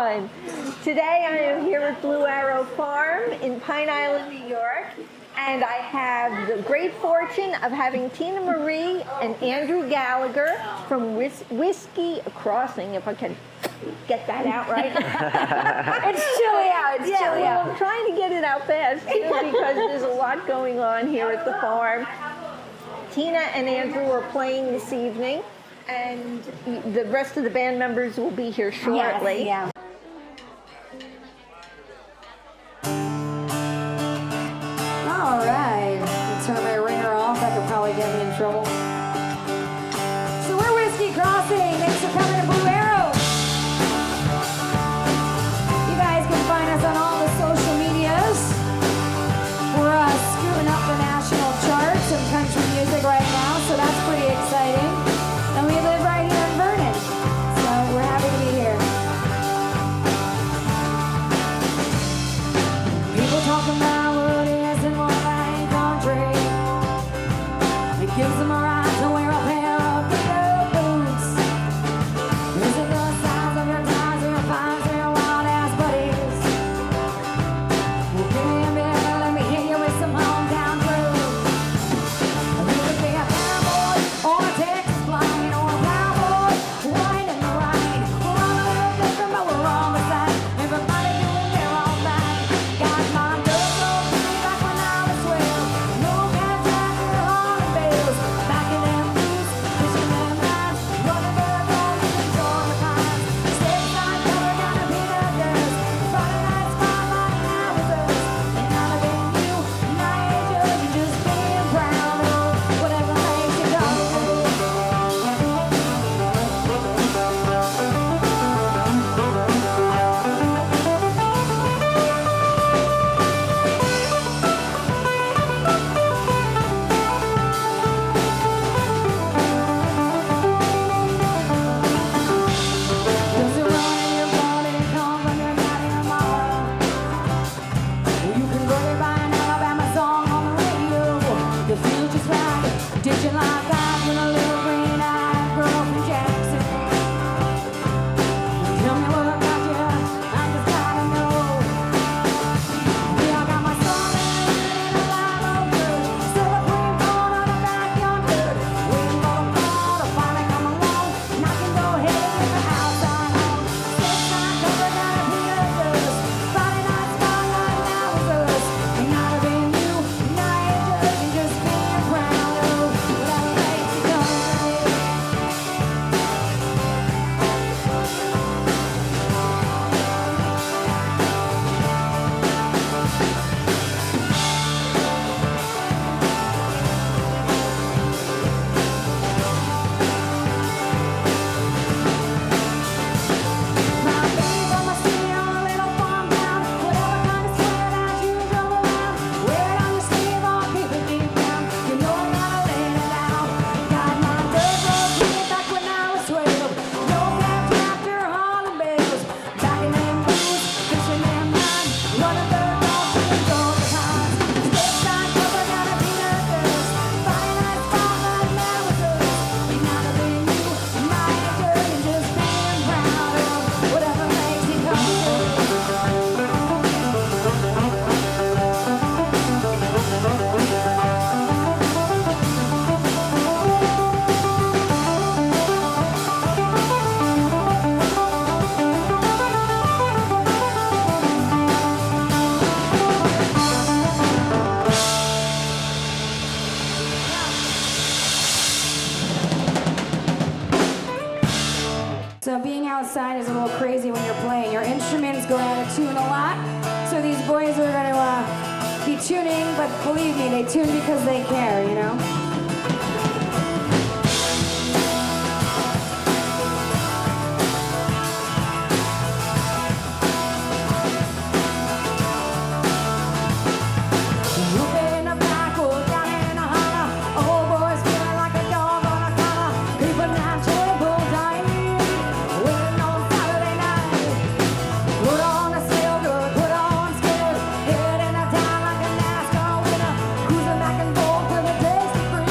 everyone. Today I am here at Blue Arrow Farm in Pine Island, New York, and I have the great fortune of having Tina Marie and Andrew Gallagher from Whiskey Crossing, if I can get that out right. It's chilly out. It's chilly out. I'm trying to get it out fast too because there's a lot going on here at the farm. Tina and Andrew are playing this evening, and the rest of the band members will be here shortly. Yes, yeah. All right. I'll turn my ringer off. That could probably get me in trouble. So we're Whiskey Crossing. Thanks for coming to Blue Arrow. You guys can find us on all the social medias. We're scooting up the national charts of country music right now, so that's pretty exciting. And we live right here in Vernon, so we're happy to be here. People talking about what is and what ain't country. It gives them a right to wear a pair of big boots. Music the sounds of your ties and your vibes and your wild ass buddies. Well, give me a minute, let me hit you with some hometown blues. You could be a cowboy or a Texas blind or a cowboy winding the rain. We're all a little different, but we're all the same. Everybody doing their own thing. Got my girl so pretty back when I was 12. No cat tractor, hauling bills. Back in them boots, fishing them lines, running their dogs and enjoying the pines. State side cover down a peanut dust. Friday night spotlight, now with us. And now I've been you, now you're judging, just being proud of whatever makes you go. Does it run in your blood and it come from your daddy or mama? Well, you can go by an Alabama song on the radio. You feel just right, ditching like that with a little green-eyed girl from Jackson. Tell me what about you, I just gotta know. Yeah, I got my son in a live oak church, still a cream corn on the backyard dirt. Waiting for the fall to finally come along, and I can go ahead and get the house on home. Six night cover down a peanut dust. Friday night spotlight, now with us. And now I've been you, now you're judging, just being proud of whatever makes you come. My baby from a city or a little farm town, whatever kind of sweater that you drove around, wear it on your sleeve or keep it deep down. You know I gotta lay it out. Got my dirt road clean back when I was 12. No cab tractor hauling bales, back in them boots, fishing them lines, running dirt dogs and enjoying the pines. State side cover down a peanut dust. Friday night spotlight, now with us. And now I've been you, now you're judging, just being proud of whatever makes you come. So being outside is a little crazy when you're playing. Your instruments go out of tune a lot. So these boys are going to be tuning, but believe me, they tune because they care, you know? Up in the backwood, down in the holler, old boys feeling like a dog on a collar, creeping down Temple Drive, waiting on Saturday night. Put on a silver, put on skid, head in a town like a NASCAR winner, cruising back and forth with a tasty breeze.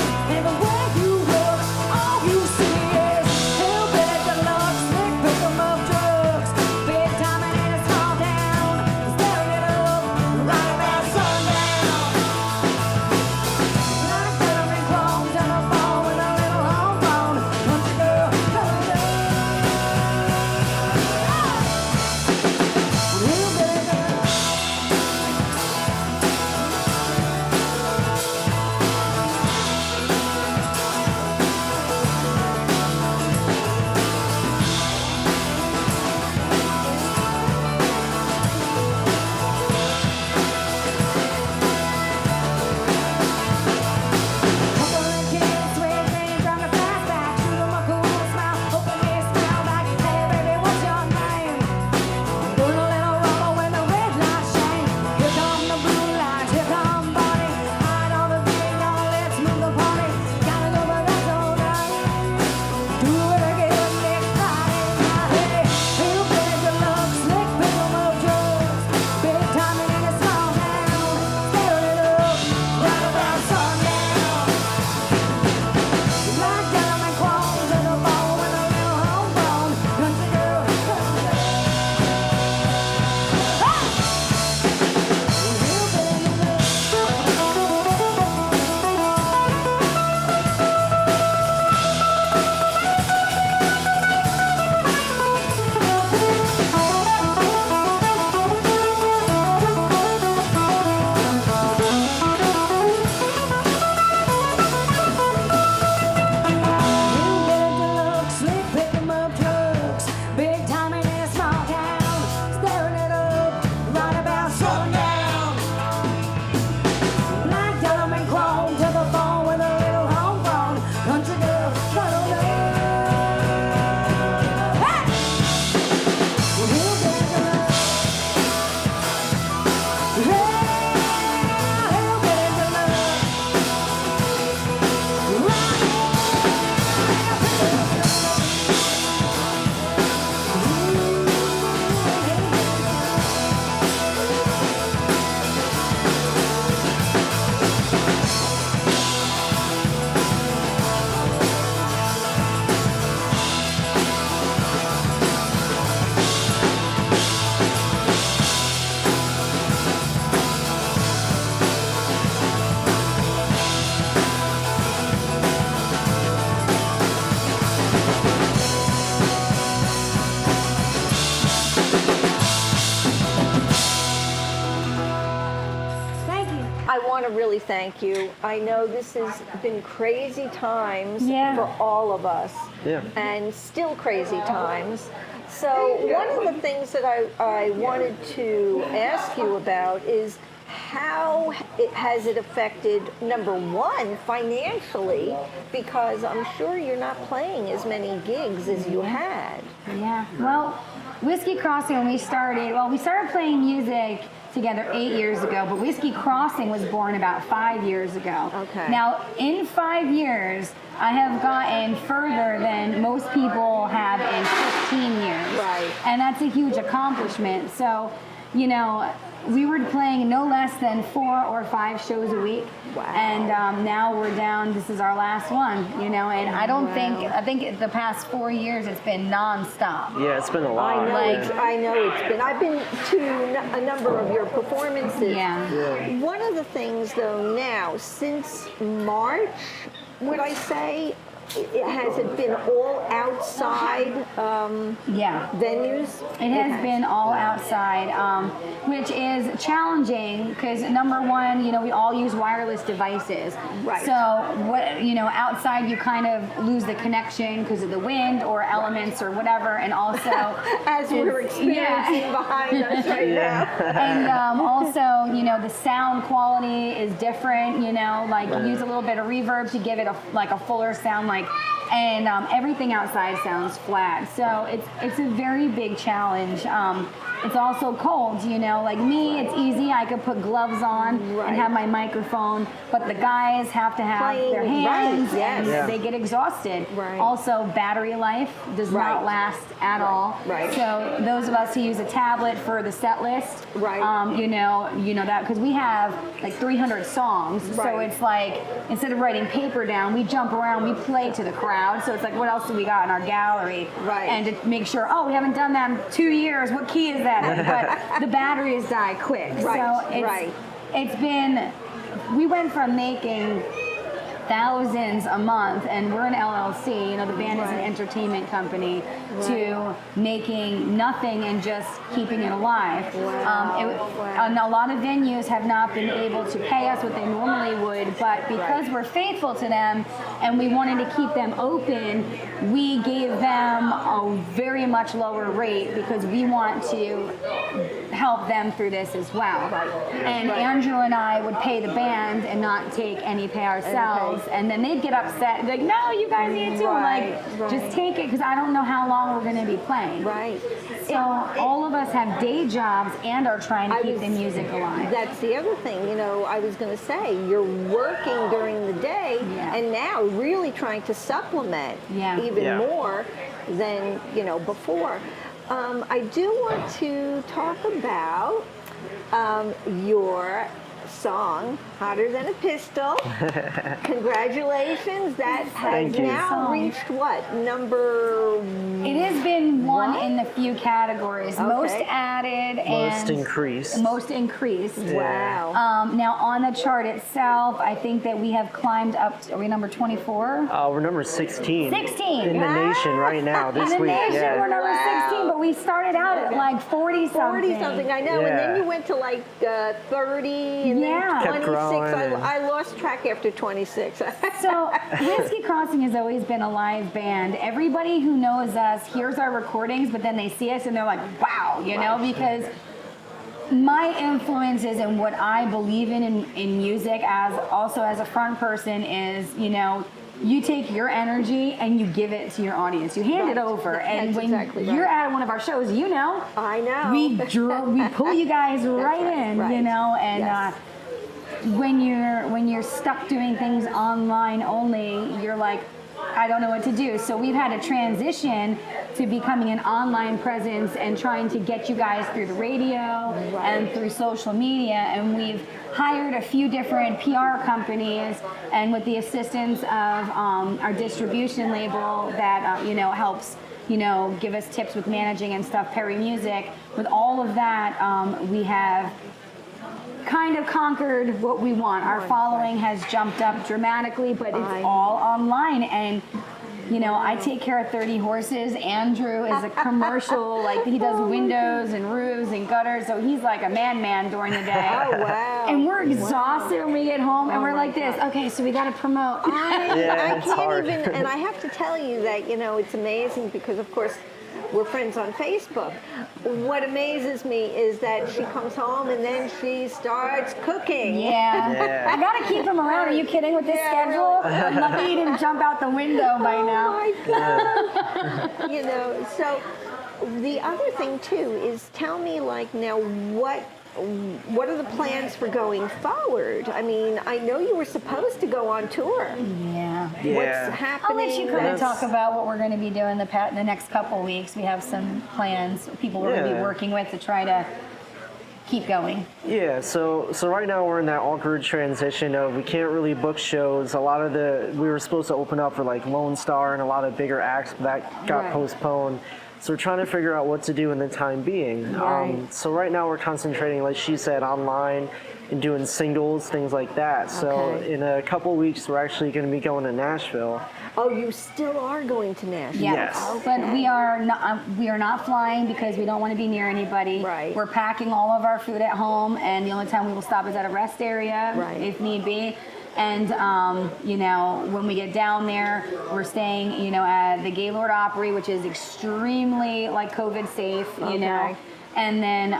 Thank you. I want to really thank you. I know this has been crazy times Yeah. for all of us, Yeah. and still crazy times. So one of the things that I wanted to ask you about is how has it affected, number one, financially, because I'm sure you're not playing as many gigs as you had. Yeah. Well, Whiskey Crossing, when we started playing music together 8 years ago, but Whiskey Crossing was born about 5 years ago. Okay. Now, in 5 years, I have gotten further than most people have in 15 years. Right. And that's a huge accomplishment. So, you know, we were playing no less than 4 or 5 shows a week. Wow. And now we're down, this is our last one, you know, and I don't Wow. I think the past 4 years it's been nonstop. Yeah, it's been a lot. I know, Like- I know it's been. I've been to a number of your performances. Yeah. One of the things, though, now since March, would I say, has it been all outside Yeah. venues? It has been all outside, which is challenging because number one, you know, we all use wireless devices. Right. So what, you know, outside you kind of lose the connection because of the wind or elements or whatever, and also As we're it's- experiencing behind us right now. And also, you know, the sound quality is different. You know, like you use a little bit of reverb to give it a fuller sound, and everything outside sounds flat. So it's a very big challenge. It's also cold, you know. Like me, it's easy. I could put gloves on Right. and have my microphone, but the guys have to have Playing, their right, hands, yes. and Yeah. they get exhausted. Right. Also, battery life does Right. not last at all. Right. So those of us who use a tablet for the set list, Right. you know that because we have like 300 songs, so Right. it's like instead of writing paper down, we jump around, we play to the crowd. So it's like, what else do we got in our gallery? Right. And to make sure, oh, we haven't done that in 2 years. What key is that in? But the batteries die quick. Right, So right. it's been. We went from making thousands a month, and we're an LLC, you know, the band is an Right. entertainment company, to making nothing and just keeping it alive. Wow. And a lot of venues have not been able to pay us what they normally would, but because we're faithful to them and we wanted to keep them open, we gave them a very much lower rate because we want to help them through this as well. Right. And Right. Andrew and I would pay the band and not take any pay ourselves. And then they'd get upset, like, no, you guys need to. I'm Right, like, just take it because I don't know how long we're going to be playing. Right. So all of us have day jobs and are trying to I keep was- the music alive. That's the other thing, you know, I was going to say, you're working during the day Yeah. and now really trying to supplement Yeah. even Yeah. more than, you know, before. I do want to talk about your song, Hotter Than a Pistol. Congratulations. That has Thank you. now reached what? Number It has been one What? in the few categories. Most Okay. added Most and increased. most increased. wow. Now on the chart itself, I think that we have climbed up to, are we number 24? We're number 16. 16. In the nation right now, In this the week. nation, Yeah. we're number 16, but we started out at like 40 something. 40 something, I know, and then Yeah. you went to like 30 and Yeah. then Kept 26. growing and- I lost track after 26. So Whiskey Crossing has always been a live band. Everybody who knows us hears our recordings, but then they see us and they're like, wow, you know, because my influences and what I believe in music as also as a front person is, you know, you take your energy and you give it to your audience. You hand it Right. over, That's and when exactly you're right. at one of our shows, you know, I know. we pull you guys right right, in, right. you know, and Yes. when you're stuck doing things online only, you're like, I don't know what to do. So we've had to transition to becoming an online presence and trying to get you guys through the radio and through social media. And we've hired a few different PR companies, and with the assistance of our distribution label that you know helps give us tips with managing and stuff, Perry Music. With all of that, we have kind of conquered what we want. Our following has jumped up dramatically, but it's all online. And You know, I take care of 30 horses. Andrew is a commercial, like he does windows and roofs and gutters, so he's like a man during the day. Oh, wow. And we're exhausted when we get home, and Oh, we're my like this. God. Okay, so we got to promote. I it's can't hard. even, and I have to tell you that, you know, it's amazing because, of course, we're friends on Facebook. What amazes me is that she comes home and then she starts cooking. Yeah. I gotta keep him around. Are you kidding with this Yeah, schedule? I'm lucky he didn't jump out the window by now. Oh my God. You know, so the other thing too is tell me like now what are the plans for going forward? I mean, I know you were supposed to go on tour. Yeah. What's Yeah. I'll happening? let you kind of That's- talk about what we're going to be doing the next couple of weeks. We have some plans, people we're going to be Yeah. working with to try to keep going. Yeah, so right now we're in that awkward transition of we can't really book shows. A lot of we were supposed to open up for like Lone Star and a lot of bigger acts, but that got Right. postponed. So we're trying to figure out what to do in the time being. Right. So right now we're concentrating, like she said, online and doing singles, things like that. So Okay. in a couple weeks we're actually going to be going to Nashville. Oh, you still are going to Nashville? Yeah. Yes. But we are not flying because we don't want to be near anybody. Right. We're packing all of our food at home, and the only time we will stop is at a rest area Right. if need be. And, you know, when we get down there, we're staying, you know, at the Gaylord Opry, which is extremely, like, COVID safe, you know. Okay. And then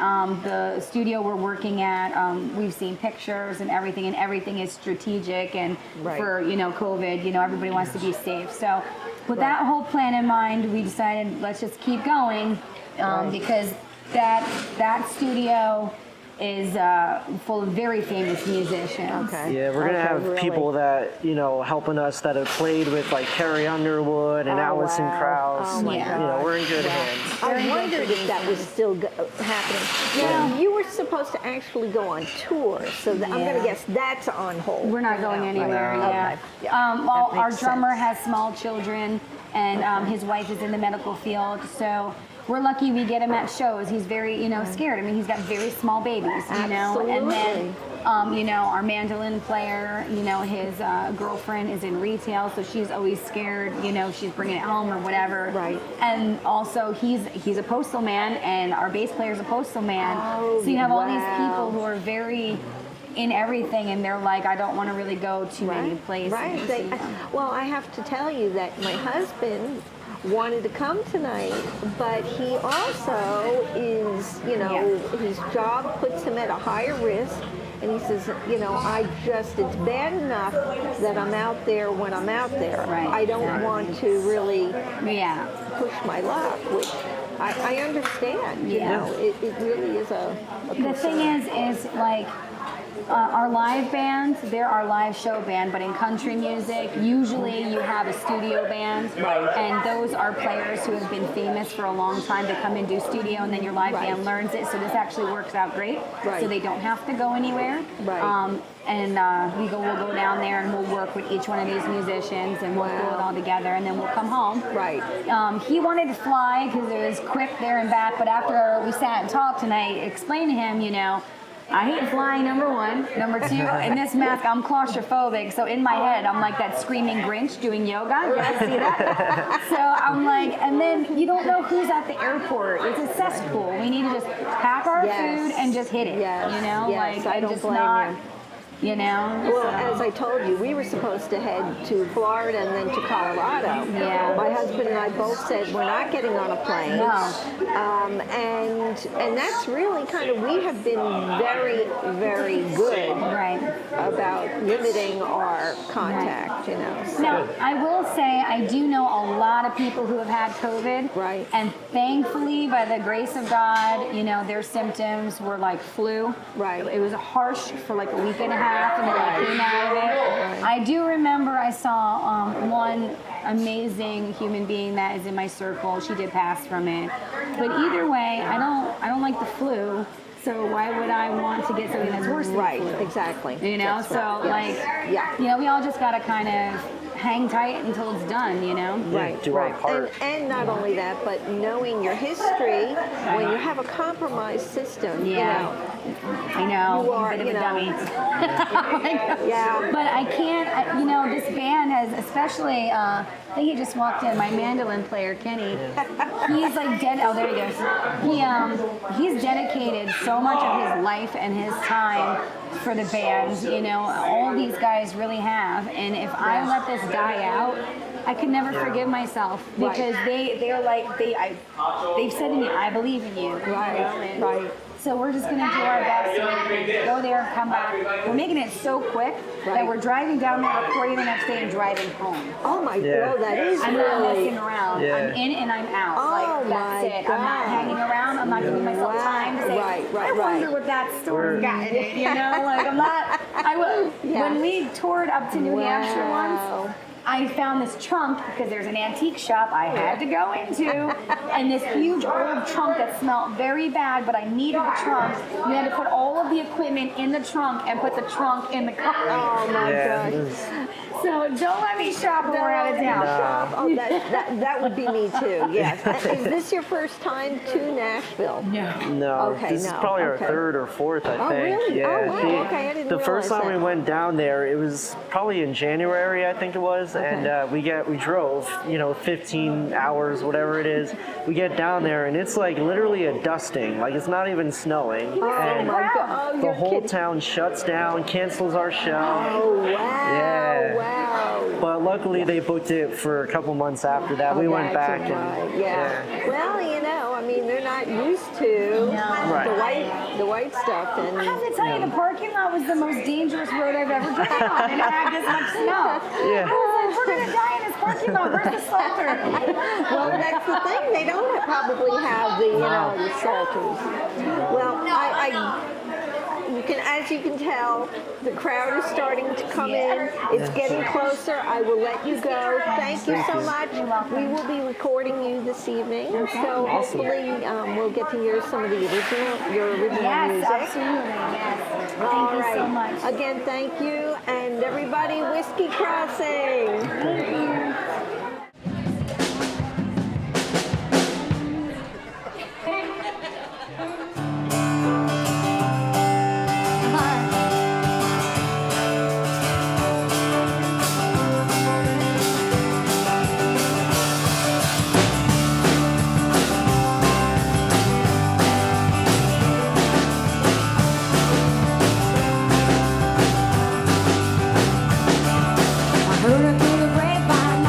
the studio we're working at, we've seen pictures and everything is strategic. And Right. for, you know, COVID, you know, everybody wants to be safe. So with that whole plan in mind, we decided let's just keep going because that studio is full of very famous musicians. Okay. Yeah, we're gonna Okay, have really. people that helping us that have played with like Carrie Underwood and Oh, Allison wow. Krauss. Oh, my Yeah. gosh. We're in good hands. I wondered if that was still happening. Now, you were supposed to actually go on tour, so I'm going Yeah. to guess that's on hold. We're not going anywhere. Right. Yeah. Okay. Yeah. Well, That our makes drummer sense. has small children, and his wife is in the medical field, so we're lucky we get him at shows. He's very, scared. I mean, he's got very small babies, And then, our mandolin player, his girlfriend is in retail, so she's always scared. She's bringing it home or whatever. Right. And also, he's a postal man, and our bass player's a postal man. Oh, so you have all these wow. people who are very in everything, and they're like, I don't want to really go to many places. Right. Well, I have to tell you that my husband wanted to come tonight, but he also is, his job puts him at a higher risk. And he says, it's bad enough that I'm out there when I'm out there. Right. I don't want to really Yeah. push my luck, which I understand. You Yeah. know, it really is a The concern. thing is like our live bands, they're our live show band, but in country music, usually you have a studio band, and those are players who have been famous for a long time to come and do studio, and then your live Right. band learns it, so this actually works out great, Right. so they don't have to go anywhere. Right. We'll go down there and we'll work with each one of these musicians, and we'll pull it all together, and then we'll come home. Right. He wanted to fly because it was quick there and back, but after we sat and talked tonight, explained to him, I hate flying, number one. Number two, in this mask, I'm claustrophobic. So in my head, I'm like that screaming Grinch doing yoga. You guys see that? So I'm like, and then you don't know who's at the airport. It's a cesspool. We need to just pack our Yes. food and just hit it. Yes. Yes, I and don't just blame not, you. Well, Well, as I told you, we were supposed to head to Florida and then to Colorado. Yeah. My husband and I both said we're not getting on a plane. No. And that's really kind of, we have been very, very good right. about limiting our contact, Now, I will say I do know a lot of people who have had COVID. Right. And thankfully, by the grace of God, their symptoms were like flu. Right. It was harsh for like a week and a half, and then I came out of it. I do remember I saw one amazing human being that is in my circle. She did pass from it. But either way, I don't like the flu. So why would I want to get something that's worse than Right, the flu? exactly. That's right. so Yes. we all just gotta kind of hang tight until it's done, you know? Right, do our right. part. And not only that, but knowing your history, when you have a compromised system, Yeah. I know, You are, a bit of you a know. dummy. Yeah. But I can't, you know, this band has, especially, I think he just walked in, my mandolin player, Kenny. He's like oh, there he goes. He's dedicated so much of his life and his time for the band, you know, all these guys really have. And if I let this die out, I could never forgive myself because they're like, they've said to me, I believe in you. Right, right. So we're just going to do our best to go there and come back. We're making it so quick that we're driving down there, recording the next day, and driving home. Oh my Yeah. God, that is I'm not really. messing around. Yeah. I'm in and I'm out. Oh like, that's my it. I'm not God. hanging around. I'm not giving myself time to say, I wonder what that store's gotten it. You know, like I'm not. When we toured up to New Hampshire once, I found this trunk because there's an antique shop I had to go into, and this huge old trunk that smelled very bad, but I needed the trunk. You had to put all of the equipment in the trunk and put the trunk in the car. Oh my Yeah, gosh. it was- So don't let me shop when we're out of town. Oh, that would be me too. Yes. Is this your first time to Nashville? No, Okay, this is no, probably our okay. third or fourth, I Oh, think. really? Yeah. Oh, wow, okay, I didn't the first realize time we that. went down there, it was probably in January, I think it was, and we drove, 15 hours, whatever it is. We get down there, and it's like literally a dusting. Like it's not even snowing, and my God. Oh, the you're whole kidding. town shuts down, cancels our show. Oh wow. Yeah. Wow. But luckily, they booked it for a couple months after that. We went That's back and right. Yeah. Well, I mean, they're not used to Right. the white stuff, and I have to tell you, the parking lot was the most dangerous road I've ever driven on, and it had this much snow. Yeah. I was like, we're gonna die in this parking lot. Where's the salter? well, that's the thing. They don't probably have the salters. Well, as you can tell, the crowd is starting to come in. It's getting closer. I will let you go. Thank you so much. We will be recording you this evening, so hopefully we'll get to hear some of your original Yes, music. absolutely. Yes. Thank All you right. so much. Again, thank you, and everybody, Whiskey Crossing. Thank you. I heard it through the grapevine.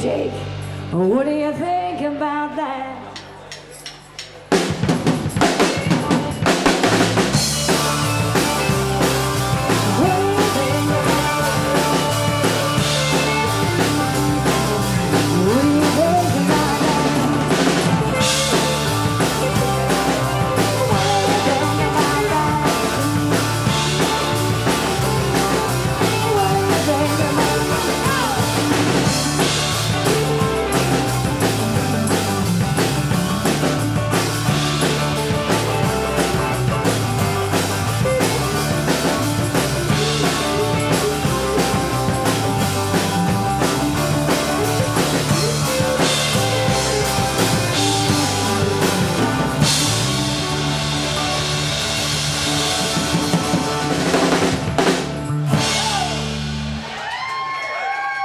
shake. What do you think about that?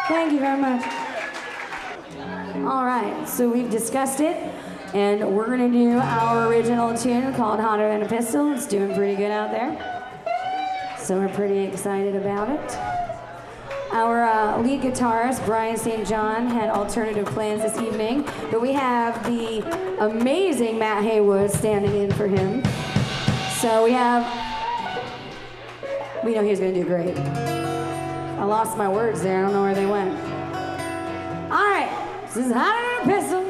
Thank you very much. All right, so we've discussed it, and we're gonna do our original tune called Hotter Than a Pistol. It's doing pretty good out there, so we're pretty excited about it. Our lead guitarist, Brian St. John, had alternative plans this evening, but we have the amazing Matt Haywood standing in for him. So we know he was gonna do great. I lost my words there. I don't know where they went. All right, this is Hotter Than a Pistol.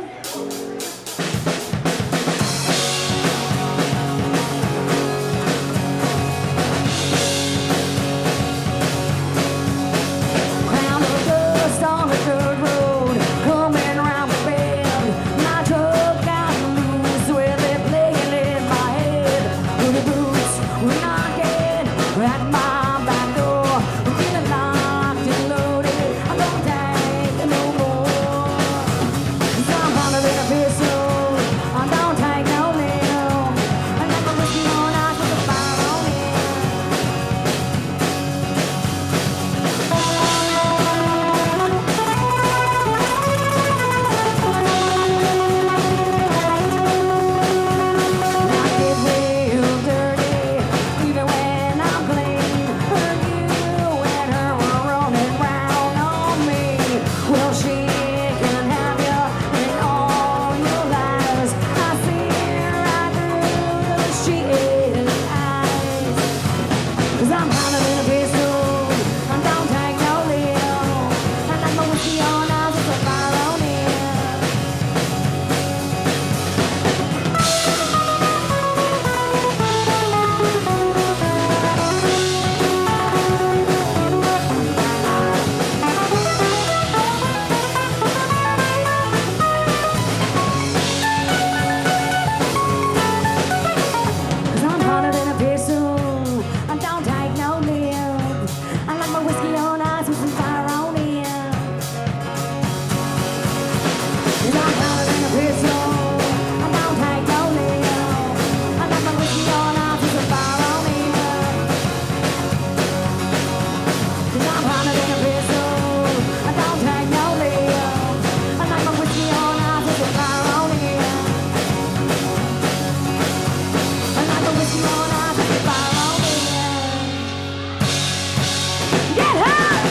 Crown of dust on the dirt road, coming round the bend. My truck got loose with it playing in my head. Booty boots were knocking at my back door. Feeling locked and loaded, I don't take no more. 'Cause I'm hotter than a pistol, I don't take no little. I got my whiskey on ice with the fire on it. I get real dirty, even when I'm clean. Her, you and her were running round on me. Well, she can have you in all your lies. I see right through the shitty eyes. 'Cause I'm hotter than a pistol, I don't take no little. I like my whiskey on ice with the fire on it. Cause I'm hotter than a pistol, I don't take no lip. I like my whiskey on ice with some fire on it. Cause I'm hotter than a pistol, I don't take no lip. I like my whiskey on ice with some fire on it. Cause I'm hotter than a pistol, I don't take no lip. I like my whiskey on ice with some fire on it. I like my whiskey on ice with some fire on it. Get high!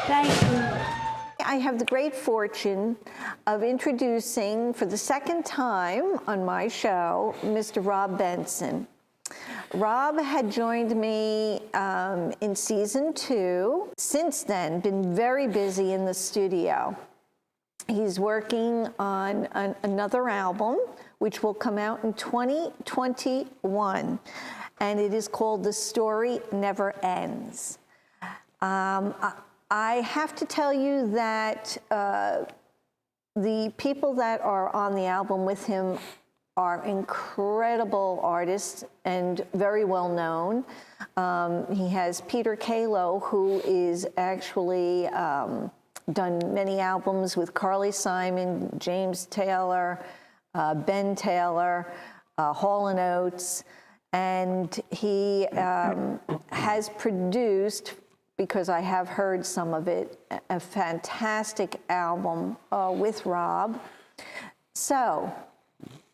Thank you. I have the great fortune of introducing for the second time on my show, Mr. Rob Benson. Rob had joined me in season 2. Since then, been very busy in the studio. He's working on another album, which will come out in 2021, and it is called The Story Never Ends. I have to tell you that the people that are on the album with him are incredible artists and very well known. He has Peter Kalo, who is actually done many albums with Carly Simon, James Taylor, Ben Taylor, Hall & Oates, and he has produced, because I have heard some of it, a fantastic album with Rob. So,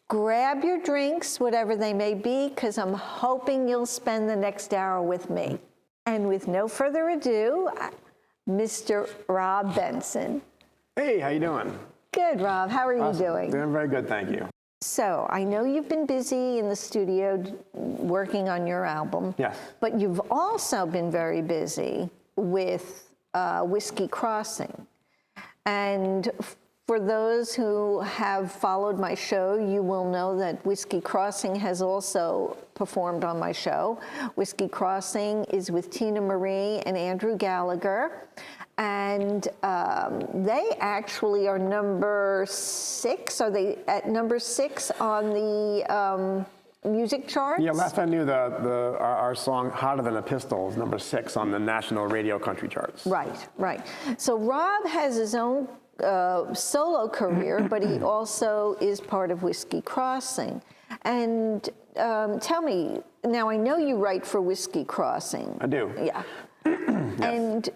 grab your drinks, whatever they may be, because I'm hoping you'll spend the next hour with me. And with no further ado, Mr. Rob Benson. Hey, how you doing? Good, Rob. How are you doing? Doing very good, thank you. So, I know you've been busy in the studio working on your album. Yes. But you've also been very busy with Whiskey Crossing. And for those who have followed my show, you will know that Whiskey Crossing has also performed on my show. Whiskey Crossing is with Tina Marie and Andrew Gallagher. And they actually are number 6. Are they at number 6 on the music charts? Yeah, last I knew, our song "Hotter Than a Pistol" is number 6 on the national radio country charts. Right, right. So Rob has his own solo career, but he also is part of Whiskey Crossing. And tell me, now I know you write for Whiskey Crossing. I do. Yeah. Yes. And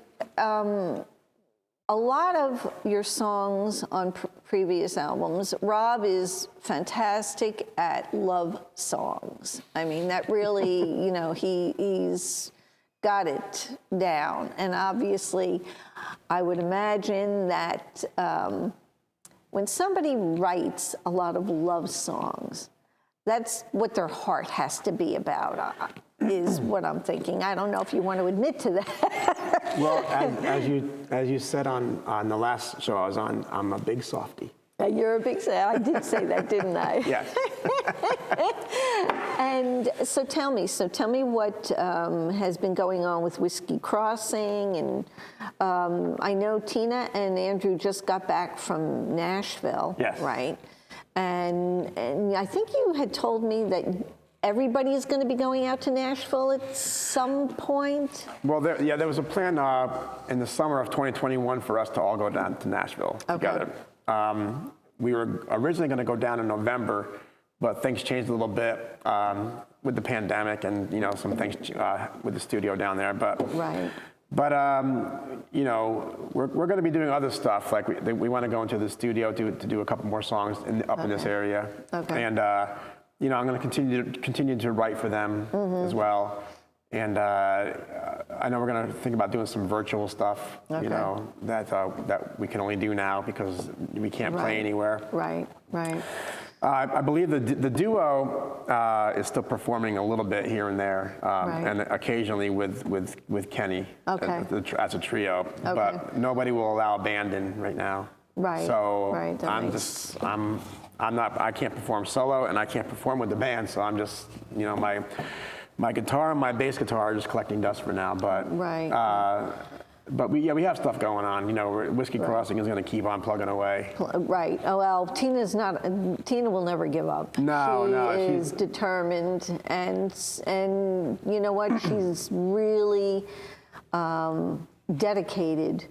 a lot of your songs on previous albums, Rob is fantastic at love songs. I mean, that really, you know, he's got it down. And obviously, I would imagine that when somebody writes a lot of love songs, that's what their heart has to be about, is what I'm thinking. I don't know if you want to admit to that. Well, as you said on the last show I was on, I'm a big softie. You're a big fan. I did say that, didn't I? Yes. And so tell me what has been going on with Whiskey Crossing, and I know Tina and Andrew just got back from Nashville, yes. Right? And I think you had told me that everybody is going to be going out to Nashville at some point. Well, there was a plan in the summer of 2021 for us to all go down to Nashville together. We were originally going to go down in November, but things changed a little bit with the pandemic and, you know, some things with the studio down there. But right. But you know, we're going to be doing other stuff. Like we want to go into the studio to do a couple more songs up in this area. Okay. And you know, I'm going to continue to write for them as well. And I know we're going to think about doing some virtual stuff. Okay. You know, that we can only do now because we can't play anywhere. Right. Right. I believe the duo is still performing a little bit here and there, and occasionally with Kenny as a trio. Okay. But nobody will allow a band in right now. Right. So right. I can't perform solo, and I can't perform with the band. So I'm just, you know, my guitar and my bass guitar are just collecting dust for now. But right. But we have stuff going on. You know, Whiskey Crossing is going to keep on plugging away. Right. Oh, well, Tina will never give up. No, she is determined, and you know what? She's really dedicated,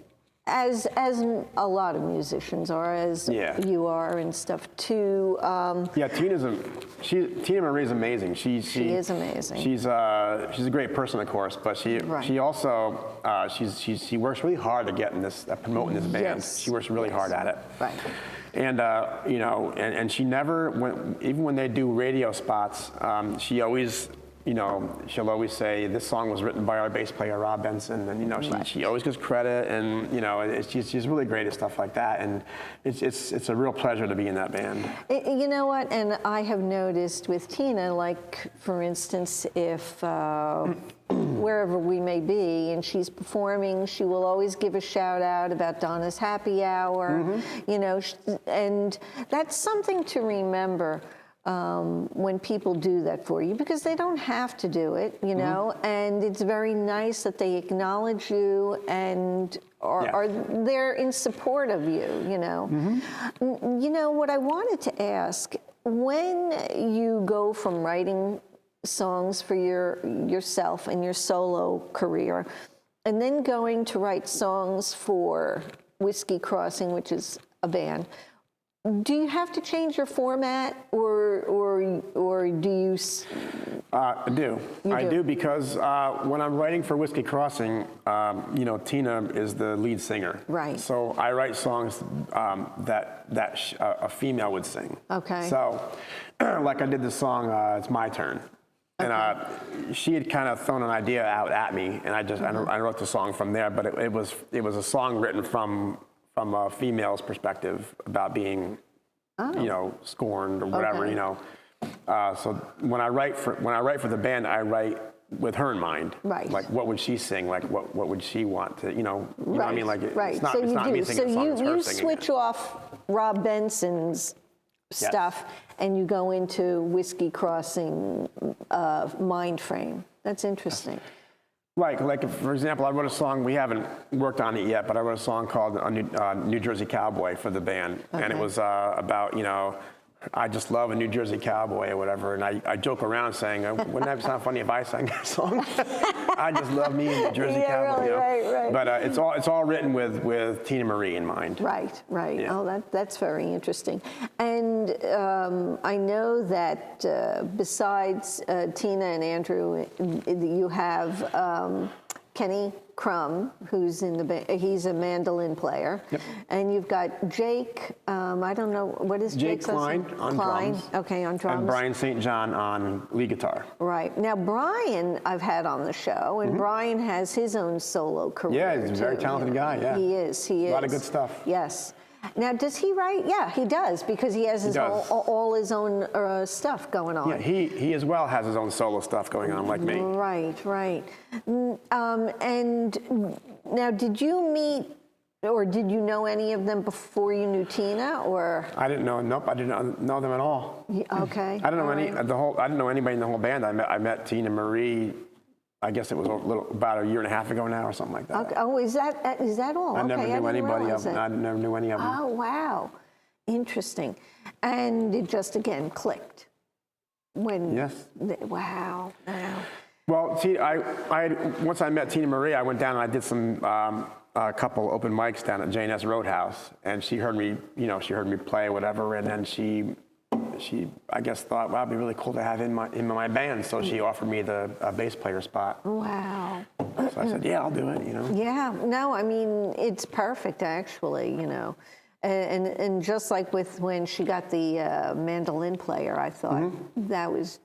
as a lot of musicians are, as you are and stuff too. Yeah, Tina Marie's amazing. She is amazing. She's a great person, of course, but she also she works really hard to get in this promoting this band. Yes. She works really hard at it. Right. And you know, and she never, even when they do radio spots, she always, you know, she'll always say, this song was written by our bass player, Rob Benson. And, you know, she always gives credit. And, you know, she's really great at stuff like that. And it's a real pleasure to be in that band. You know what? And I have noticed with Tina, like, for instance, if wherever we may be and she's performing, she will always give a shout out about Donna's Happy Hour, you know, and that's something to remember. when people do that for you, because they don't have to do it, you know, and it's very nice that they acknowledge you and are there in support of you, you know. You know, what I wanted to ask, when you go from writing songs for yourself and your solo career, and then going to write songs for Whiskey Crossing, which is a band, do you have to change your format, or do you? I do. I do because when I'm writing for Whiskey Crossing, you know, Tina is the lead singer. Right. So I write songs that a female would sing. Okay. So, like I did this song, "It's My Turn," and she had kind of thrown an idea out at me, and I wrote the song from there. But it was a song written from a female's perspective about being, you know, scorned or whatever, you know. So when I write for the band, I write with her in mind. Right. Like, what would she sing? Like, what would she want to, you know what I mean? Like, it's not, So it's not me singing a song, it's her you singing switch it. off Rob Benson's stuff, and you go into Whiskey Crossing mind frame. That's interesting. Right, like for example, I wrote a song, we haven't worked on it yet, but I wrote a song called New Jersey Cowboy for the band. And it was about, you know, I just love a New Jersey cowboy or whatever. And I joke around saying, wouldn't that sound funny if I sang that song? I just love me a New Jersey cowboy. Really, you know? right. But it's all written with Tina Marie in mind. Right. Yeah. Oh, that's very interesting. And I know that besides Tina and Andrew, you have Kenny Crum, who's in the band. He's a mandolin player. Yep. And you've got Jake, I don't know, what is Jake Jake's last name? Klein on drums. Okay, on drums. And Brian St. John on lead guitar. Right. Now, Brian, I've had on the show, and Brian has his own solo career. Yeah, he's a very talented guy, yeah. He is. A lot of good stuff. Yes. Now, does he write? Yeah, he does, because he has all his own stuff going on. Yeah, he as well has his own solo stuff going on, like me. Right. And now, did you meet, or did you know any of them before you knew Tina, or? I didn't know. Nope, I didn't know them at all. Okay. I don't know I didn't know anybody in the whole band. I met Tina Marie. I guess it was about a year and a half ago now, or something like that. Okay. Oh, is that all? I never knew anybody of them. I never knew any of them. Oh, wow. Interesting. And it just, again, clicked. Yes. Wow. Well, see, once I met Tina Marie, I went down and I did a couple open mics down at J&S Roadhouse, and she heard me play or whatever, and then she I guess thought, wow, it'd be really cool to have him in my band, so she offered me the bass player spot. Wow. So I said, yeah, I'll do it, you know. Yeah, no, I mean, it's perfect, actually, you know. And just like with when she got the mandolin player, I thought that was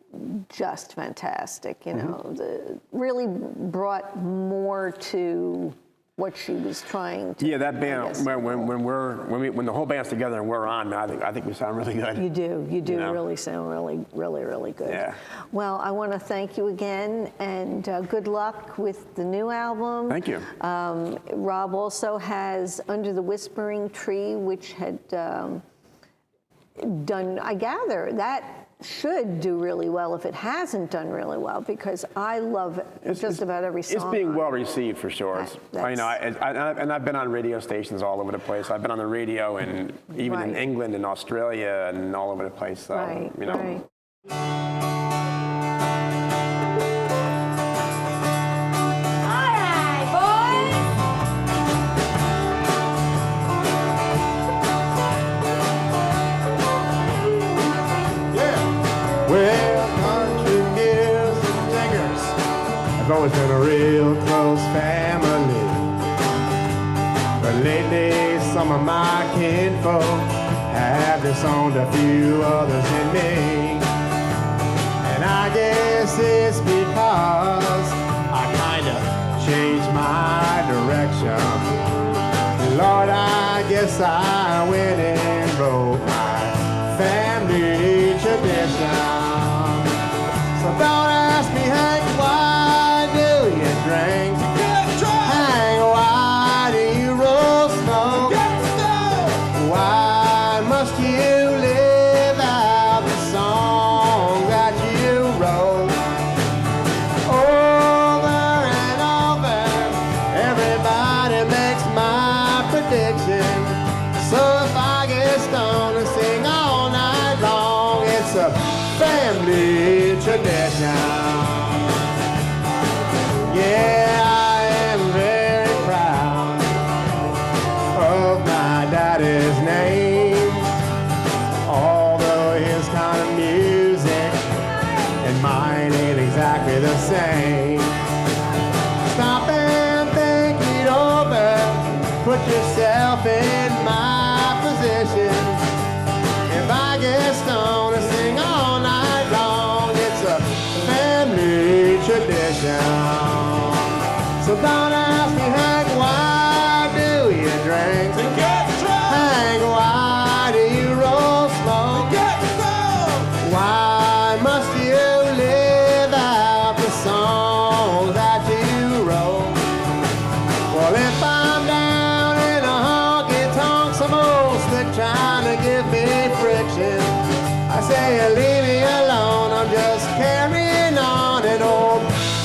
just fantastic, you know. Really brought more to what she was trying to. Yeah, that band, when the whole band's together and we're on, I think we sound really good. You do know? really sound really good. Yeah. Well, I want to thank you again, and good luck with the new album. Thank you. Rob also has Under the Whispering Tree, which had done, I gather, that should do really well if it hasn't done really well, because I love just about every song. It's being well received for sure. And I've been on radio stations all over the place. I've been on the radio and even in England and Australia and all over the place. So, you know. Right. Well, country music singers have always been a real close family. But lately, some of my kinfolk have disowned a few others in me. And I guess it's because I kind of changed my direction. Lord, I guess I went and broke my family tradition. So don't ask me, Hank, why do you drink? Hank, why do you roll smoke? Why must you live out the song? addiction. So if I get stoned and sing all night long, it's a family tradition. Yeah, I am very proud of my daddy's name. Although his kind of music and mine ain't exactly the same. Stop and think it over. Put yourself in my position. If I get stoned and sing all night long, it's a family tradition. So don't ask me, Hank, why do you drink? To get drunk. Hank, why do you roll smoke? To get stoned. Why must you live out the songs that you wrote? Well, if I'm down in a honky-tonk, some old slick trying to give me friction, I say, leave me alone, I'm just carrying on an old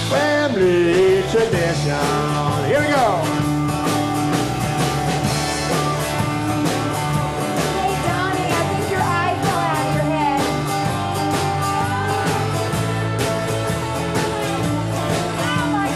family tradition. Here we go. Hey, Donnie, I think your eye fell out of your head. Oh, my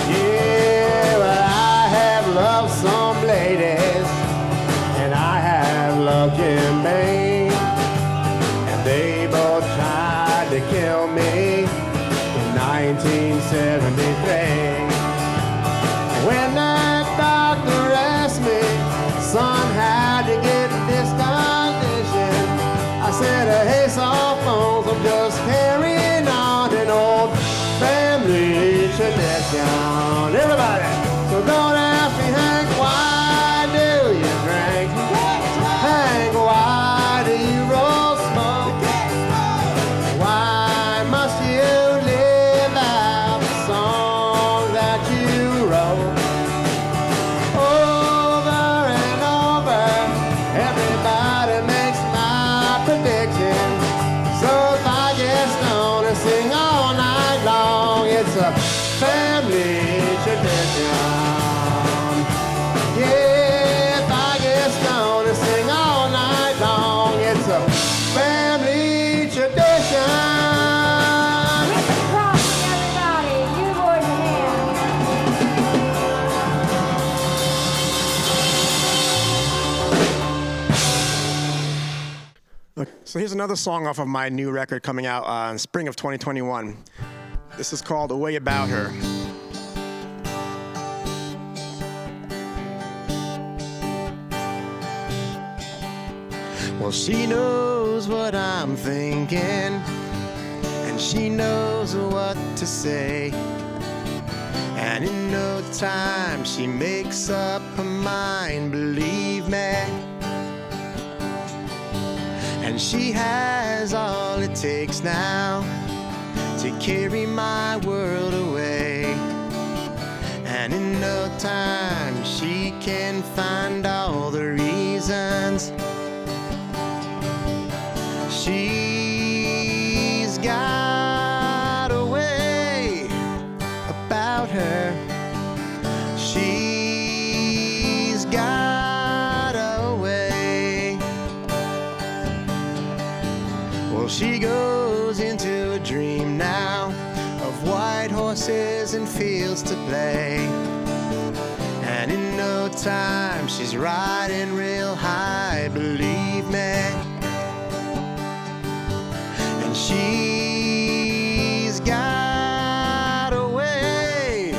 Yeah, well, I have loved some ladies, and I have loved Jim Bain, and they both tried to kill me in 1973. When that doctor asked me, son, how'd you get this condition? I said, hey, soft phones, I'm just carrying on an old family tradition. Everybody, so don't ask me, Hank, why do you drink? Hank, why do you roll smoke? Why must you live out the song that you wrote? Over and over, everybody makes my prediction. So if I get stoned and sing all night long, it's a family tradition. Yeah, if I get stoned and sing all night long, it's a family tradition. Mr. Crosby, everybody, give the boys a hand. So here's another song off of my new record coming out in spring of 2021. This is called A Way About Her. Well, she knows what I'm thinking, and she knows what to say. And in no time, she makes up her mind, believe me. And she has all it takes now to carry my world away. And in no time, she can find all the reasons. She's got a way about her. She's got a way. Well, she goes into a dream now of white horses and fields to play. And in no time, she's riding real high, believe me. And she's got a way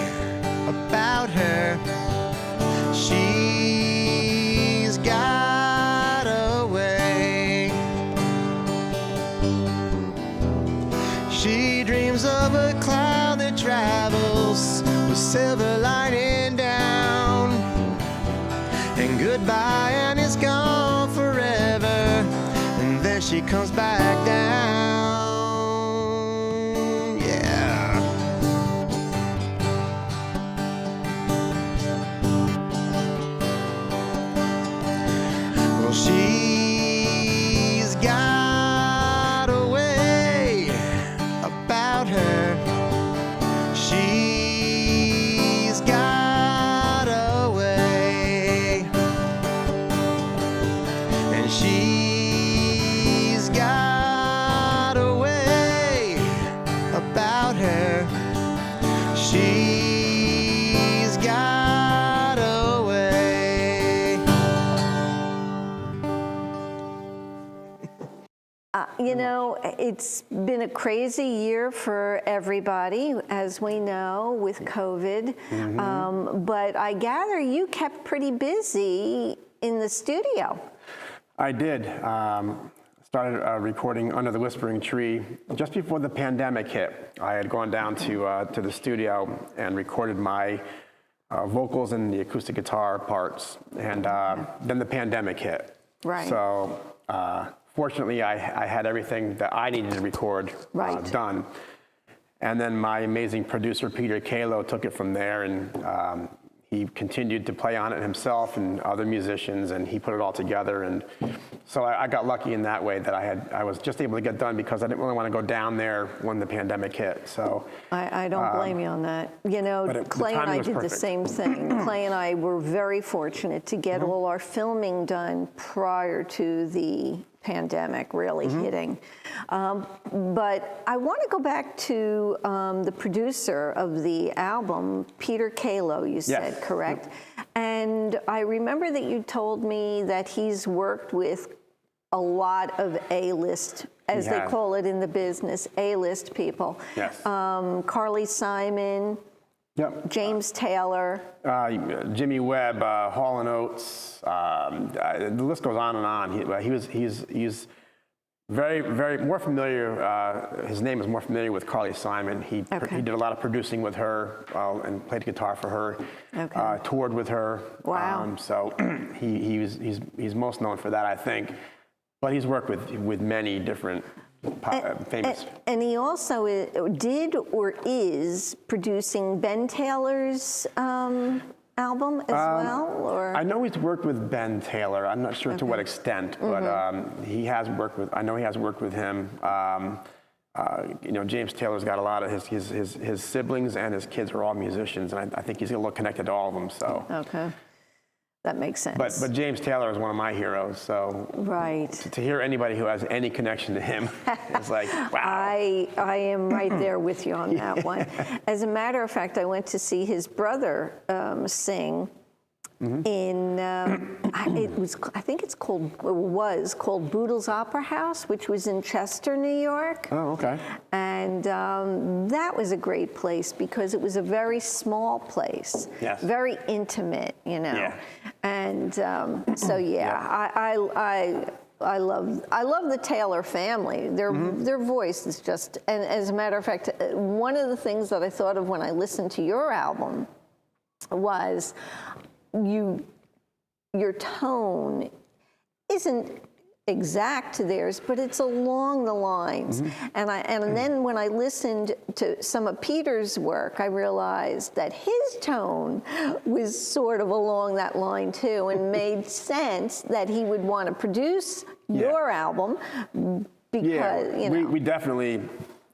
about her. She's got a way. She dreams of a cloud that travels with silver lining down, and goodbye and it's gone forever, and then she comes back down. Yeah. You know, it's been a crazy year for everybody, as we know, with COVID. But I gather you kept pretty busy in the studio. I did. Started recording Under the Whispering Tree just before the pandemic hit. I had gone down to the studio and recorded my vocals and the acoustic guitar parts, and then the pandemic hit. Right. So fortunately, I had everything that I needed to record done. And then my amazing producer, Peter Kalo, took it from there, and he continued to play on it himself and other musicians, and he put it all together. And so I got lucky in that way that I was just able to get done because I didn't really want to go down there when the pandemic hit. So I don't blame you on that. You know, Clay and I did the same thing. Clay and I were very fortunate to get all our filming done prior to the pandemic really hitting. But I want to go back to the producer of the album, Peter Kalo, you said, correct? And I remember that you told me that he's worked with a lot of A-list, as they call it in the business, A-list people. Yes. Carly Simon, James Taylor, Jimmy Webb, Hall & Oates, the list goes on and on. He's very, very more familiar. His name is more familiar with Carly Simon. He did a lot of producing with her and played guitar for her. Toured with her. Wow. So he's most known for that, I think. But he's worked with many different famous. And he also did or is producing Ben Taylor's album as well? Or? I know he's worked with Ben Taylor. I'm not sure to what extent, but he has worked with. I know he has worked with him. You know, James Taylor's got a lot of his siblings and his kids are all musicians, and I think he's a little connected to all of them. So. Okay. That makes sense. But James Taylor is one of my heroes, so to hear anybody who has any connection to him is like, wow. I am right there with you on that one. As a matter of fact, I went to see his brother sing in I think it was called Boodle's Opera House, which was in Chester, New York. Oh, okay. And that was a great place because it was a very small place, very intimate, you know. Yeah. And so I love the Taylor family. Their voice is just, and as a matter of fact, one of the things that I thought of when I listened to your album was your tone isn't exact to theirs, but it's along the lines. And then when I listened to some of Peter's work, I realized that his tone was sort of along that line too, and made sense that he would want to produce your album because you know. We definitely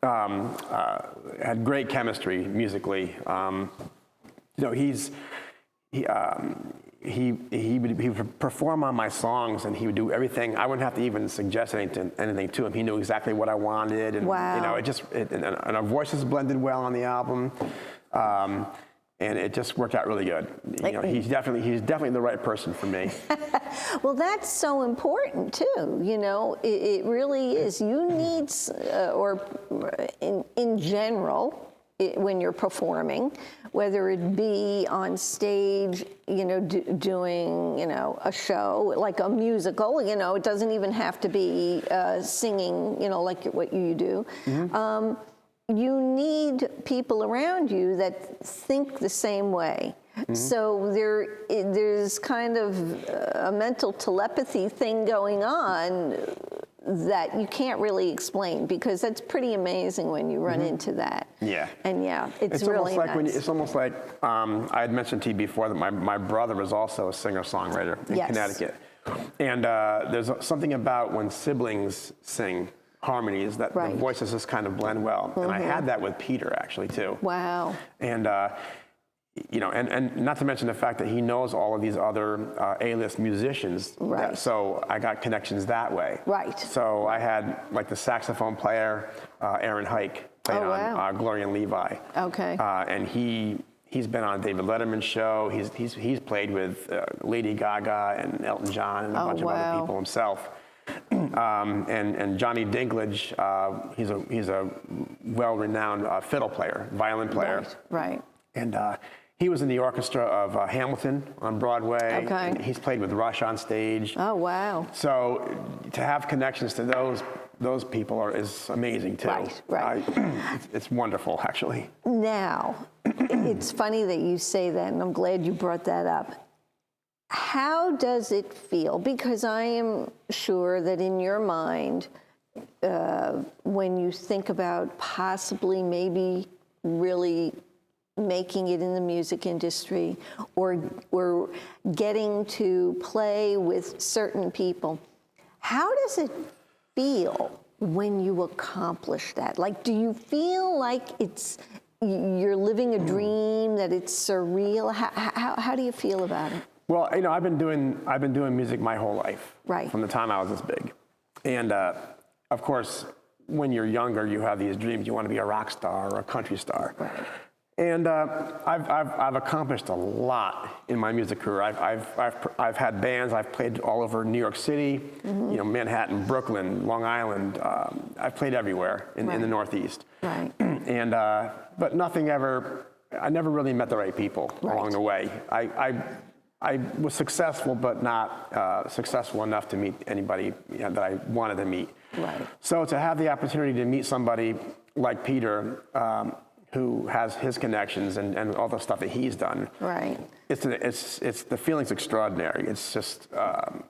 had great chemistry musically. You know, he would perform on my songs, and he would do everything. I wouldn't have to even suggest anything to him. He knew exactly what I wanted, and you know, and our voices blended well on the album, and it just worked out really good. You know, he's definitely the right person for me. Well, that's so important too. You know, it really is. You need, or in general, when you're performing, whether it be on stage, you know, doing, you know, a show, like a musical, you know, it doesn't even have to be singing, you know, like what you do. You need people around you that think the same way. So there's kind of a mental telepathy thing going on that you can't really explain, because that's pretty amazing when you run into that. Yeah. And it's really nice. It's almost like I had mentioned to you before that my brother was also a singer-songwriter in Connecticut. And there's something about when siblings sing harmonies that the voices just kind of blend well. And I had that with Peter actually too. Wow. And you know, and not to mention the fact that he knows all of these other A-list musicians. So I got connections that way. So I had like the saxophone player, Aaron Hike, played on Gloria and Levi. And he's been on David Letterman's show. He's played with Lady Gaga and Elton John and a bunch of other people himself. and Johnny Dinklage, he's a well-renowned fiddle player, violin player. Right. And he was in the orchestra of Hamilton on Broadway. Okay. And he's played with Rush on stage. Oh, wow. So to have connections to those people is amazing too. Right. It's wonderful, actually. Now, it's funny that you say that, and I'm glad you brought that up. How does it feel? Because I am sure that in your mind, when you think about possibly maybe really making it in the music industry or getting to play with certain people, how does it feel when you accomplish that? Like, do you feel like you're living a dream, that it's surreal? How do you feel about it? Well, I've been doing music my whole life. Right. From the time I was this big. And of course, when you're younger, you have these dreams. You want to be a rock star or a country star. Right. And I've accomplished a lot in my music career. I've had bands. I've played all over New York City, Manhattan, Brooklyn, Long Island. I've played everywhere in the Northeast. Right. And but I never really met the right people along the way. I was successful, but not successful enough to meet anybody that I wanted to meet. Right. So to have the opportunity to meet somebody like Peter, who has his connections and all the stuff that he's done. Right. It's the feeling's extraordinary. It's just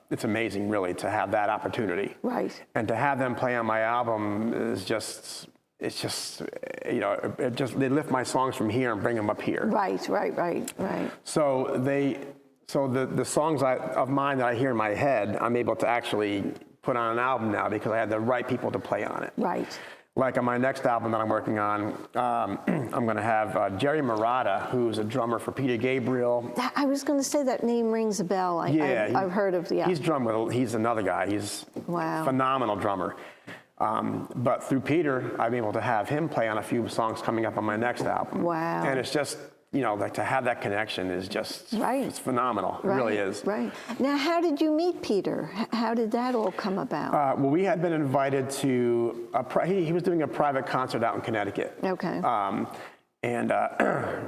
it's amazing, really, to have that opportunity. Right. And to have them play on my album is just. It's just, they lift my songs from here and bring them up here. Right. So the songs of mine that I hear in my head, I'm able to actually put on an album now because I had the right people to play on it. Right. Like on my next album that I'm working on, I'm going to have Jerry Marotta, who's a drummer for Peter Gabriel. I was going to say that name rings a bell. I've heard of the. He's another guy. He's a phenomenal drummer. But through Peter, I'm able to have him play on a few songs coming up on my next album. Wow. And it's just, like to have that connection is just, it's phenomenal. It really is. Right. Now, how did you meet Peter? How did that all come about? Well, we had been invited to, he was doing a private concert out in Connecticut. Okay. And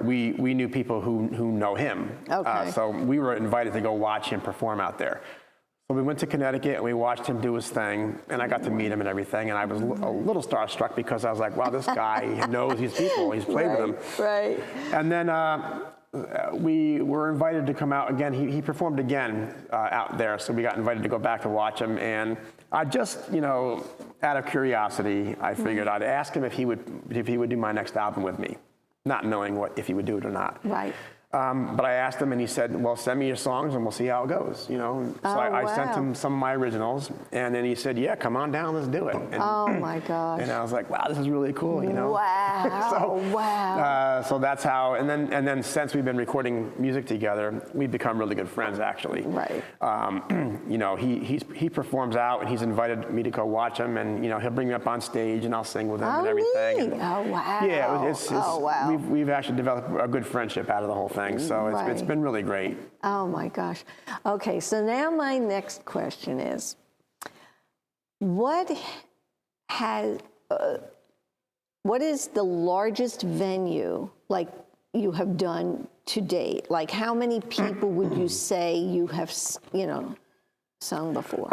we knew people who know him. Okay. So we were invited to go watch him perform out there. So we went to Connecticut and we watched him do his thing, and I got to meet him and everything, and I was a little starstruck because I was like, wow, this guy knows these people, he's played with them. Right. And then we were invited to come out again. He performed again out there, so we got invited to go back to watch him, and I just, out of curiosity, I figured I'd ask him if he would do my next album with me, not knowing if he would do it or not. Right. But I asked him, and he said, well, send me your songs, and we'll see how it goes, So I sent him some of my originals, and then he said, yeah, come on down, let's do it. And, oh, my gosh. And I was like, wow, this is really cool, Wow, wow. So that's how, and then since we've been recording music together, we've become really good friends, actually. Right. He performs out, and he's invited me to go watch him, and, he'll bring me up on stage, and I'll sing with him and everything. Neat. Oh, wow. Yeah, wow. We've actually developed a good friendship out of the whole thing. So it's been really great. Oh my gosh. Okay, so now my next question is, what is the largest venue like you have done to date? Like, how many people would you say you have, sung before?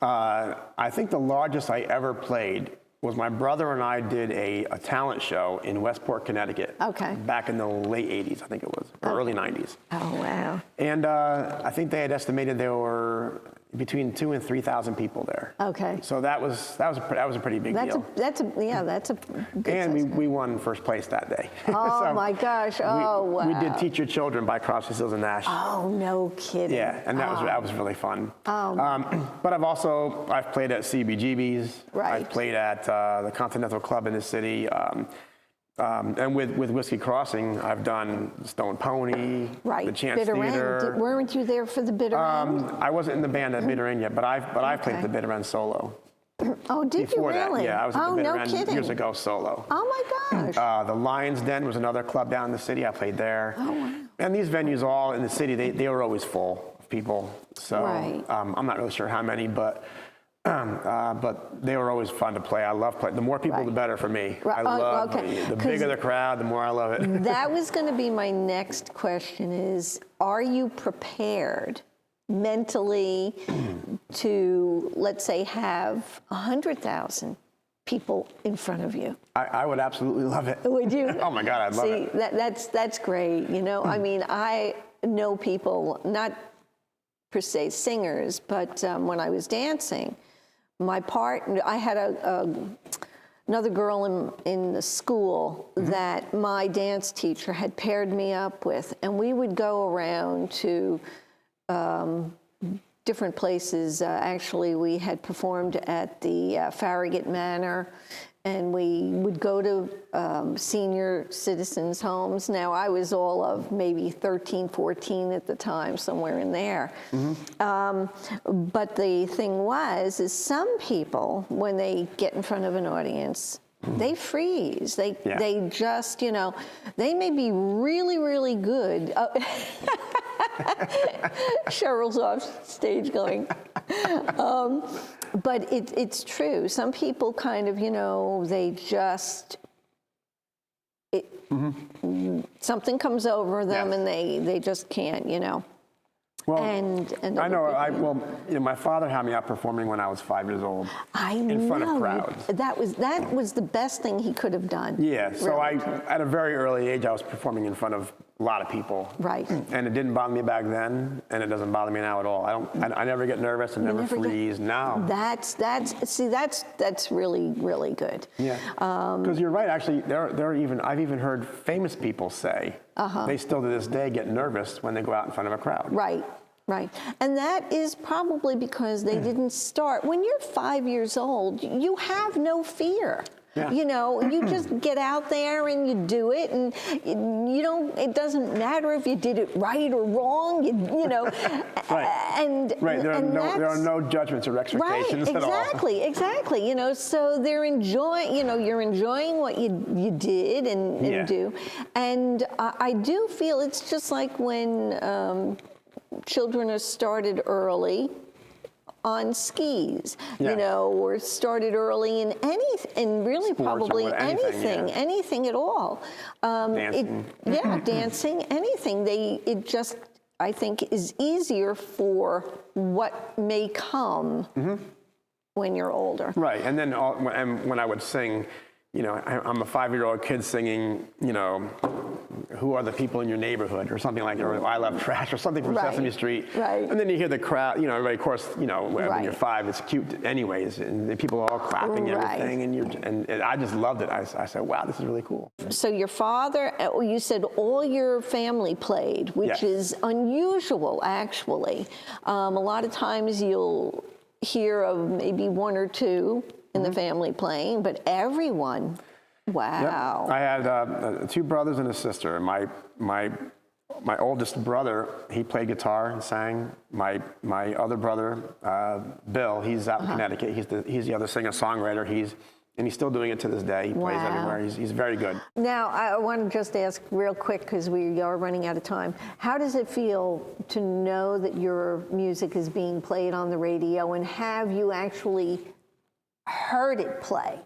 I think the largest I ever played was my brother and I did a talent show in Westport, Connecticut. Okay. Back in the late 80s, I think it was, or early 90s. Oh, wow. And I think they had estimated there were between 2,000 and 3,000 people there. Okay. So that was a pretty big deal. That's a good And size we won first place that day. Oh, So my gosh. Oh, wow. We did Teach Your Children by Crosby, Stills and Nash. Oh, no kidding. Yeah, and that was really fun. Oh. But I've played at CBGB's. Right. I've played at the Continental Club in the city. And with Whiskey Crossing, I've done Stone Pony, Right. the Chance Bitter Theater. End. Weren't you there for the Bitter End? I wasn't in the band at Bitter End yet, but I've played at the Bitter End solo. Oh, did Before you really? that, yeah, I was at the Bitter no End kidding. years ago solo. Oh my gosh. The Lion's Den was another club down in the city. I played there. Oh, wow. And these venues all in the city, they were always full of people. So Right. I'm not really sure how many, but they were always fun to play. I love playing. The more people, Right. the better for me. Right. I Oh, love okay. the 'Cause bigger the crowd, the more I love it. That was going to be my next question is, are you prepared mentally to, let's say, have 100,000 people in front of you? I would absolutely love it. Would you? Oh my God, I'd love See, it. that's great. You know, I mean, I know people, not per se singers, but when I was dancing, my partner, I had another girl in the school that my dance teacher had paired me up with, and we would go around to different places. Actually, we had performed at the Farragut Manor, and we would go to senior citizens' homes. Now, I was all of maybe 13, 14 at the time, somewhere in there. But the thing is some people, when they get in front of an audience, they freeze. They just, you know, they may be really, really good. Cheryl's off stage going. But it's true. Some people kind of, you know, they just, something comes over them Yes. and they just can't, you know. Well, And I know. You know, my father had me out performing when I was 5 years old. In front of crowds. That was the best thing he could have done. Yeah. So really. at a very early age, I was performing in front of a lot of people. Right. And it didn't bother me back then, and it doesn't bother me now at all. I never get nervous and never never get- freeze. No. That's really, really good. Yeah. Because you're right. Actually, I've even heard famous people say they still to this day get nervous when they go out in front of a crowd. Right. Right. And that is probably because they didn't start. When you're 5 years old, you have no fear. Yeah. You know, you just get out there and you do it, and you don't. It doesn't matter if you did it right or wrong. You know, Right. And Right. There are no judgments or expectations right. at all. Exactly. You know, so they're enjoying. You know, you're enjoying what you did and Yeah. do, and I do feel it's just like when children are started early on skis, Yeah. you know, or started early in really Sports or probably anything, yeah. anything at all. Dancing. Dancing, anything. It just, I think, is easier for what may come when you're older. Right. And then when I would sing, you know, I'm a 5-year-old kid singing, you know, who are the people in your neighborhood or something like that, or I love trash or something from Right. Sesame Street. Right. And then you hear the crowd, you know, everybody, of course, you know, when Right. you're 5, it's cute anyways, and the people are all clapping and Right. everything, and I just loved it. I said, wow, this is really cool. So your father, you said all your family played, which Yes. is unusual, actually. A lot of times you'll hear of maybe one or two in the family playing, but everyone, wow. Yep. I had 2 brothers and a sister. My oldest brother, he played guitar and sang. My other brother, Bill, he's out in Connecticut. He's the other singer-songwriter. He's still doing it to this day. He plays Wow. everywhere. He's very good. Now, I want to just ask real quick, because we are running out of time. How does it feel to know that your music is being played on the radio, and have you actually heard it play?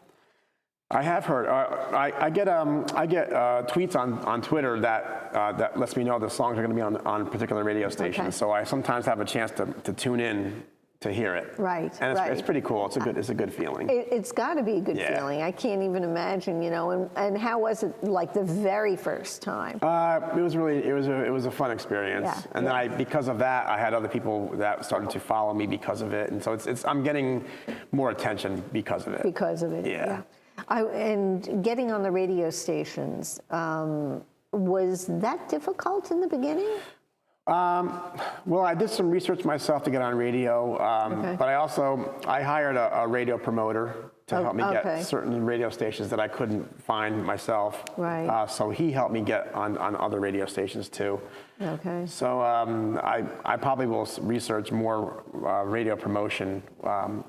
I have heard. I get tweets on Twitter that lets me know the songs are going to be on particular radio stations. Okay. So I sometimes have a chance to tune in to hear it. Right, And it's right. pretty cool. It's a good feeling. It's got to be a good Yeah. feeling. I can't even imagine, you know. And how was it like the very first time? It was a fun experience. Yeah, And then because of that, I had other people that started to follow me because of it. And so I'm getting more attention because of it. Because of it, Yeah. And getting on the radio stations, was that difficult in the beginning? Well, I did some research myself to get on radio, Okay. but I hired a radio promoter to help me okay. get certain radio stations that I couldn't find myself. Right. So he helped me get on other radio stations too. Okay. So I probably will research more radio promotion,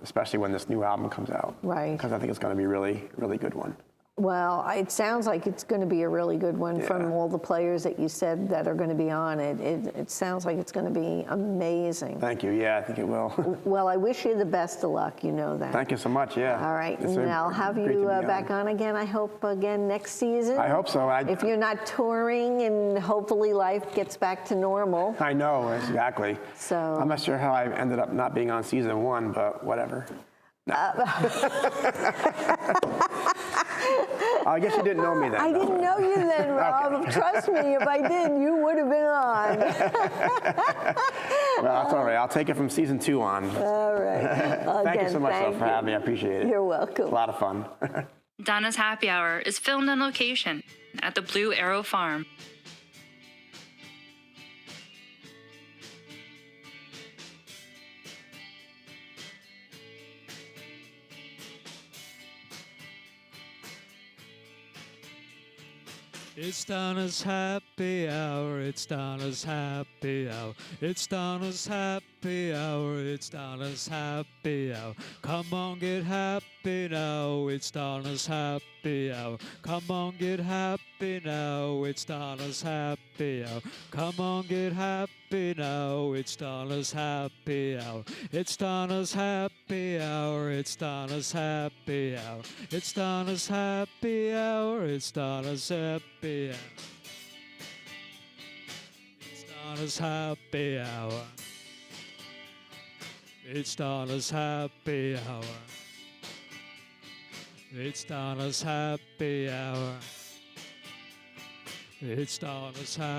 especially when this new album comes out. Right. Because I think it's going to be a really, really good one. Well, it sounds like it's going to be a really good one from all the players that you said that are going to be on it. It sounds like it's going to be amazing. Thank you. Yeah, I think it will. Well, I wish you the best of luck. You know that. Thank you so much. Yeah. All right, It's and I'll have great to you be back on again, I hope, again next season. I hope so. If you're not touring and hopefully life gets back to normal. I know, exactly. So I'm not sure how I ended up not being on season 1, but whatever. No. I guess you didn't know me then. I didn't know you then, Rob. Okay. Trust me, if I did, you would have been on. Well, that's all right. I'll take it from season 2 on. All right. Well, Thank you again, so much though, for you. having me. I appreciate it. You're welcome. It's a lot of fun. Donna's Happy Hour is filmed on location at the Blue Arrow Farm. It's Donna's happy hour, it's Donna's happy hour, it's Donna's happy hour, it's Donna's happy hour. Come on, get happy now, it's Donna's happy hour. Come on, get happy now, it's Donna's happy hour. Come on, get happy now, it's Donna's happy hour. It's Donna's happy hour, it's Donna's happy hour. It's Donna's happy hour, it's Donna's happy hour. It's Donna's happy hour. It's Donna's happy hour. It's Donna's happy hour. It's Donna's happy hour.